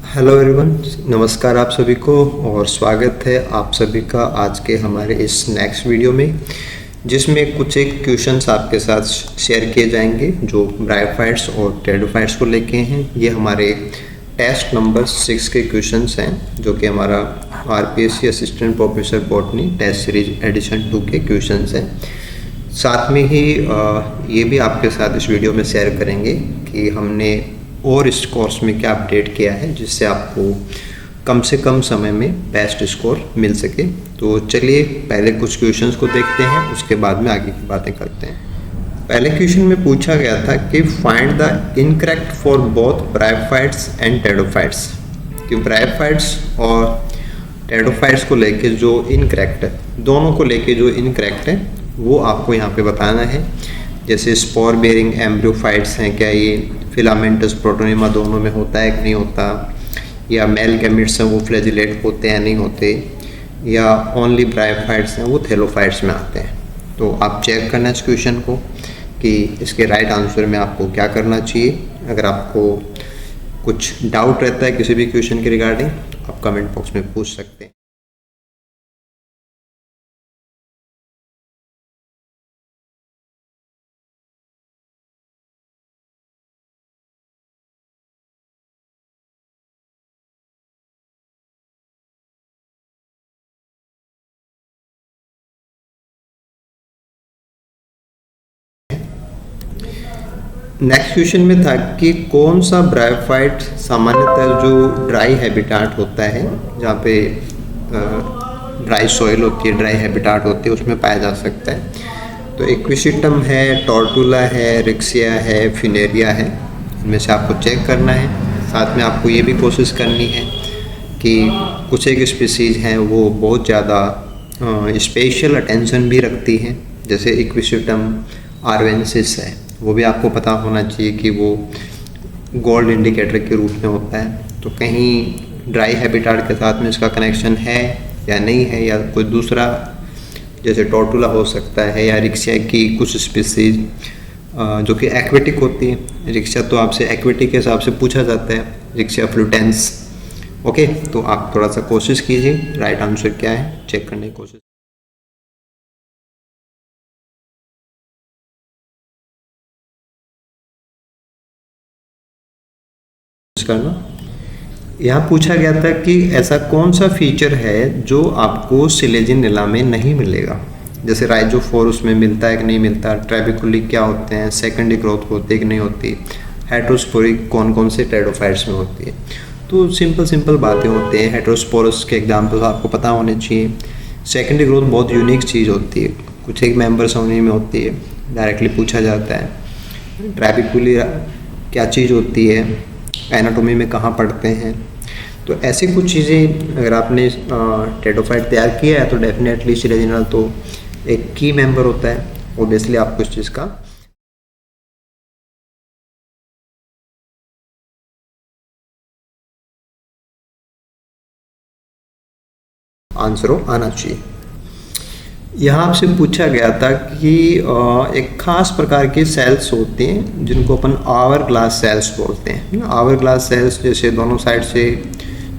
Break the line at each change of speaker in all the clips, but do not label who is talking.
Hello everyone, नमस्कार आप सभी को और स्वागत है आप सभी का आज के हमारे इस नेक्स्ट वीडियो में, जिसमें कुछ एक क्वेश्चंस आपके साथ शेयर किए जाएंगे जो ब्रायोफाइट्स और टेरिडोफाइट्स को लेके हैं। ये हमारे टेस्ट नंबर 6 के क्वेश्चंस हैं जो कि हमारा RPSC assistant professor botany test series edition 2 के क्वेश्चंस हैं। साथ में ही ये भी आपके साथ इस वीडियो में शेयर करेंगे कि हमने और इस कोर्स में क्या अपडेट किया है जिससे आपको कम से कम समय में बेस्ट स्कोर मिल सके। तो चलिए पहले कुछ क्वेश्चंस को देखते हैं, उसके बाद में आगे की बातें करते हैं। पहले क्वेश्चन में पूछा गया था कि find the incorrect for both bryophytes and pteridophytes, कि ब्रायोफाइट्स और टेरिडोफाइट्स को लेके जो इनकरेक्ट है, दोनों को लेके जो इनकरेक्ट है वो आपको यहाँ पे बताना है। जैसे स्पोर बेरिंग एम्ब्रियोफाइट्स हैं, क्या ये फिलामेंटस प्रोटोनिमा दोनों में होता है कि नहीं होता, या मेल गैमेट्स हैं वो फ्लैजिलेट होते हैं नहीं होते, या ओनली ब्रायोफाइट्स हैं वो थैलोफाइट्स में आते हैं। तो आप चेक करना इस क्वेश्चन को कि इसके राइट आंसर में आपको क्या करना चाहिए। अगर आपको कुछ डाउट रहता है किसी भी क्वेश्चन के रिगार्डिंग, आप कमेंट बॉक्स में पूछ सकते हैं। नेक्स्ट क्वेश्चन में था कि कौन सा ब्रायोफाइट सामान्यतः जो ड्राई हैबिटाट होता है, जहाँ पे ड्राई सॉइल होती है, ड्राई हैबिटाट होती है, उसमें पाया जा सकता है। तो एक्विसिटम है, टॉर्टुला है, रिक्सिया है, फिनेरिया है। इनमें से आपको चेक करना है। साथ में आपको ये भी कोशिश करनी है कि कुछ एक स्पीसीज हैं वो बहुत ज़्यादा स्पेशल अटेंशन भी रखती हैं, जैसे एक्विसिटम आर्वेंसिस है, वो भी आपको पता होना चाहिए कि वो गोल्ड इंडिकेटर के रूप में होता है। तो कहीं ड्राई हैबिटाट के साथ में इसका कनेक्शन है या नहीं है, या कोई दूसरा जैसे टॉर्टुला हो सकता है, या रिक्शा की कुछ स्पीसीज जो कि एक्वेटिक होती है। रिक्शा तो आपसे एक्वेटिक के हिसाब से पूछा जाता है, रिक्शा फ्लूटेंस। ओके, तो आप थोड़ा सा कोशिश कीजिए राइट आंसर क्या है चेक करने की कोशिश करना। यहाँ पूछा गया था कि ऐसा कौन सा फीचर है जो आपको सिलेजिनेला में नहीं मिलेगा। जैसे राइजोफोर उसमें मिलता है कि नहीं मिलता, ट्रेबिकुली क्या होते हैं, सेकेंडरी ग्रोथ होती है कि नहीं होती, हेट्रोस्पोरिक कौन कौन से टेरिडोफाइट्स में होती है। तो सिंपल बातें होती हैं। हेट्रोस्पोरस के एग्जाम्पल आपको पता होने चाहिए। सेकेंडरी ग्रोथ बहुत यूनिक चीज़ होती है, कुछ एक मेंबर्स होने में होती है, डायरेक्टली पूछा जाता है। ट्रेबिकुली क्या चीज़ होती है, एनाटोमी में कहाँ पढ़ते हैं। तो ऐसी कुछ चीज़ें अगर आपने टेरिडोफाइट तैयार किया है तो डेफिनेटली सिलेजिनल तो एक की मेंबर होता है। ऑब्वियसली आपको इस चीज़ का आंसर आना चाहिए। यहाँ आपसे पूछा गया था कि एक खास प्रकार के सेल्स होते हैं जिनको अपन आवर ग्लास सेल्स बोलते हैं। आवर ग्लास सेल्स जैसे दोनों साइड से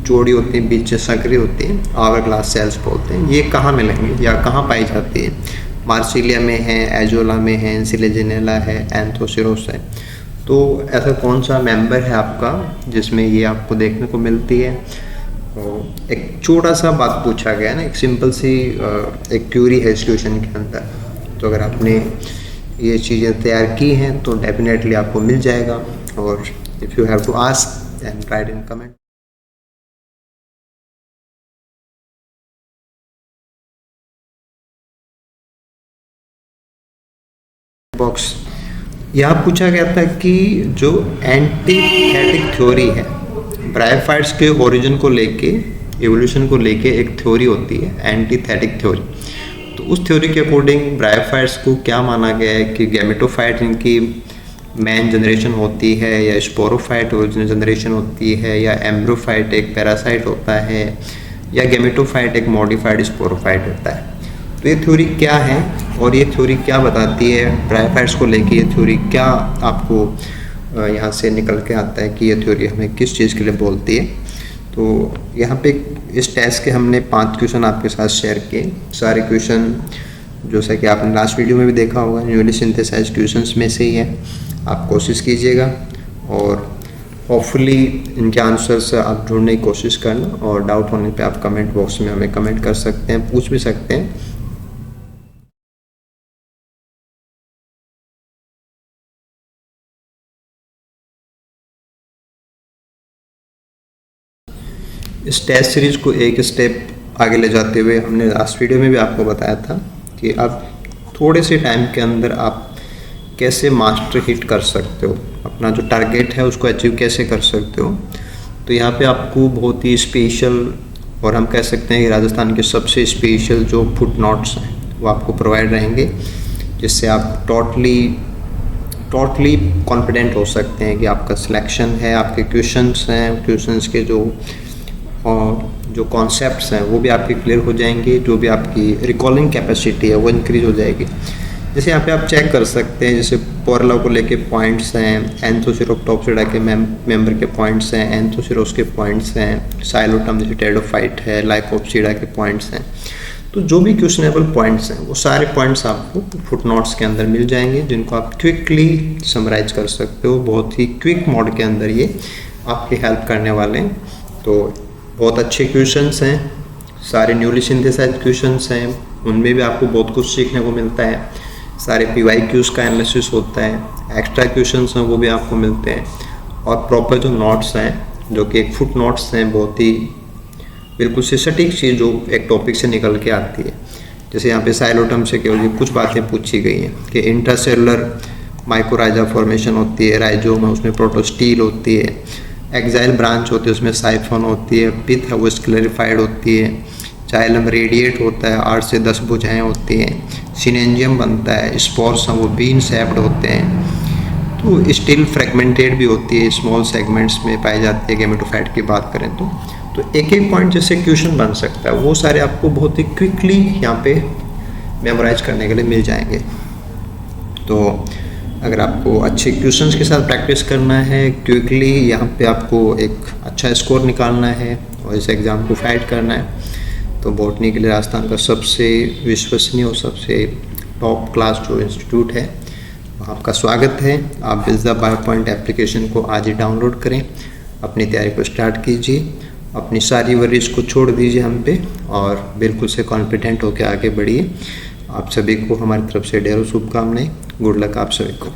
चौड़ी होती हैं, बीच से संकरी होती हैं, आवर ग्लास सेल्स बोलते हैं। ये कहाँ मिलेंगे या कहाँ पाई जाती है? मार्सिलिया में है, एजोला में है, सिलेजिनेला है, एंथोसिरोस है। तो ऐसा कौन सा मेंबर है आपका जिसमें ये आपको देखने को मिलती है? एक छोटा सा बात पूछा गया ना, एक सिंपल सी एक क्यूरी है इस क्वेश्चन के अंदर। तो अगर आपने ये चीज़ें तैयार की हैं तो डेफिनेटली आपको मिल जाएगा। और if you have to ask then write in comment box. यहाँ पूछा गया था कि जो एंटीथेटिक थ्योरी है ब्रायोफाइट्स के ओरिजिन को लेके, एवोल्यूशन को लेके एक थ्योरी होती है एंटीथेटिक थ्योरी। तो उस थ्योरी के अकॉर्डिंग ब्रायोफाइट्स को क्या माना गया है कि गैमेटोफाइट इनकी मेन जनरेशन होती है, या स्पोरोफाइट ओरिजिनल जनरेशन होती है, या एम्ब्रियोफाइट एक पैरासाइट होता है, या गैमेटोफाइट एक मॉडिफाइड स्पोरोफाइट होता है। तो ये थ्योरी क्या है और ये थ्योरी क्या बताती है ब्रायोफाइट्स को लेके, ये थ्योरी क्या आपको यहाँ से निकल के आता है कि ये थ्योरी हमें किस चीज़ के लिए बोलती है। तो यहाँ पे इस टेस्ट के हमने 5 क्वेश्चन आपके साथ शेयर किए। सारे क्वेश्चन जैसा कि आपने लास्ट वीडियो में भी देखा होगा न्यूली सिंथेसाइज क्वेश्चंस में से ही है। आप कोशिश कीजिएगा और होपफुली इनके आंसर्स आप ढूंढने की कोशिश करना, और डाउट होने पे आप कमेंट बॉक्स में हमें कमेंट कर सकते हैं, पूछ भी सकते हैं। इस टेस्ट सीरीज को एक स्टेप आगे ले जाते हुए हमने लास्ट वीडियो में भी आपको बताया था कि आप थोड़े से टाइम के अंदर आप कैसे मास्टर हिट कर सकते हो, अपना जो टारगेट है उसको अचीव कैसे कर सकते हो। तो यहाँ पे आपको बहुत ही स्पेशल, और हम कह सकते हैं कि राजस्थान के सबसे स्पेशल जो फुट नोट्स हैं वो आपको प्रोवाइड रहेंगे, जिससे आप टोटली कॉन्फिडेंट हो सकते हैं कि आपका सिलेक्शन है, आपके क्वेश्चंस हैं, क्वेश्चंस के जो कॉन्सेप्ट्स हैं वो भी आपके क्लियर हो जाएंगे, जो भी आपकी रिकॉलिंग कैपेसिटी है वो इंक्रीज हो जाएगी। जैसे यहाँ पे आप चेक कर सकते हैं, जैसे पोरला को लेके पॉइंट्स हैं, एंथोसिरोप्टोप्सिडा के मेंबर के पॉइंट्स हैं, एंथोसिरोस के पॉइंट्स हैं, साइलोटम जैसे टेरिडोफाइट है, लाइकोप्सिडा के पॉइंट्स हैं। तो जो भी क्वेश्चनेबल पॉइंट्स हैं वो सारे पॉइंट्स आपको फुटनोट्स के अंदर मिल जाएंगे, जिनको आप क्विकली समराइज कर सकते हो। बहुत ही क्विक मोड के अंदर ये आपकी हेल्प करने वाले हैं। तो बहुत अच्छे क्वेश्चंस हैं, सारे न्यूली सिंथेसाइज क्वेश्चंस हैं, उनमें भी आपको बहुत कुछ सीखने को मिलता है। सारे PYQs का एनालिसिस होता है, एक्स्ट्रा क्वेश्चंस हैं वो भी आपको मिलते हैं, और प्रॉपर जो नोट्स हैं जो कि एक फुट नोट्स हैं, बहुत ही बिल्कुल से सटीक चीज़ जो एक टॉपिक से निकल के आती है। जैसे यहाँ पे साइलोटम से केवल कुछ बातें पूछी गई हैं कि इंट्रासेलुलर माइकोराइजा फॉर्मेशन होती है, राइजोम है उसमें प्रोटोस्टील होती है, एक्साइल ब्रांच होती है उसमें साइफन होती है, पिथ है वो स्क्लेरिफाइड होती है, जाइलम रेडिएट होता है, 8 से 10 भुजाएँ होती हैं, सिनेंजियम बनता है, स्पोर्स हैं वो बीन सेप्ड होते हैं। तो स्टिल फ्रेगमेंटेड भी होती है, स्मॉल सेगमेंट्स में पाई जाती है गेमेटोफाइट की बात करें तो एक एक पॉइंट जैसे क्वेश्चन बन सकता है वो सारे आपको बहुत ही क्विकली यहाँ पे मेमोराइज करने के लिए मिल जाएंगे। तो अगर आपको अच्छे क्वेश्चंस के साथ प्रैक्टिस करना है, क्विकली यहाँ पे आपको एक अच्छा स्कोर निकालना है और इस एग्ज़ाम को फाइट करना है, तो बॉटनी के लिए राजस्थान का सबसे विश्वसनीय और सबसे टॉप क्लास जो इंस्टीट्यूट है आपका स्वागत है। आप विज़ा बायोपॉइंट एप्लीकेशन को आज ही डाउनलोड करें, अपनी तैयारी को स्टार्ट कीजिए, अपनी सारी वरीज को छोड़ दीजिए हम पे, और बिल्कुल से कॉन्फिडेंट होकर आगे बढ़िए। आप सभी को हमारी तरफ से ढेरों शुभकामनाएं। गुड लक आप सभी को।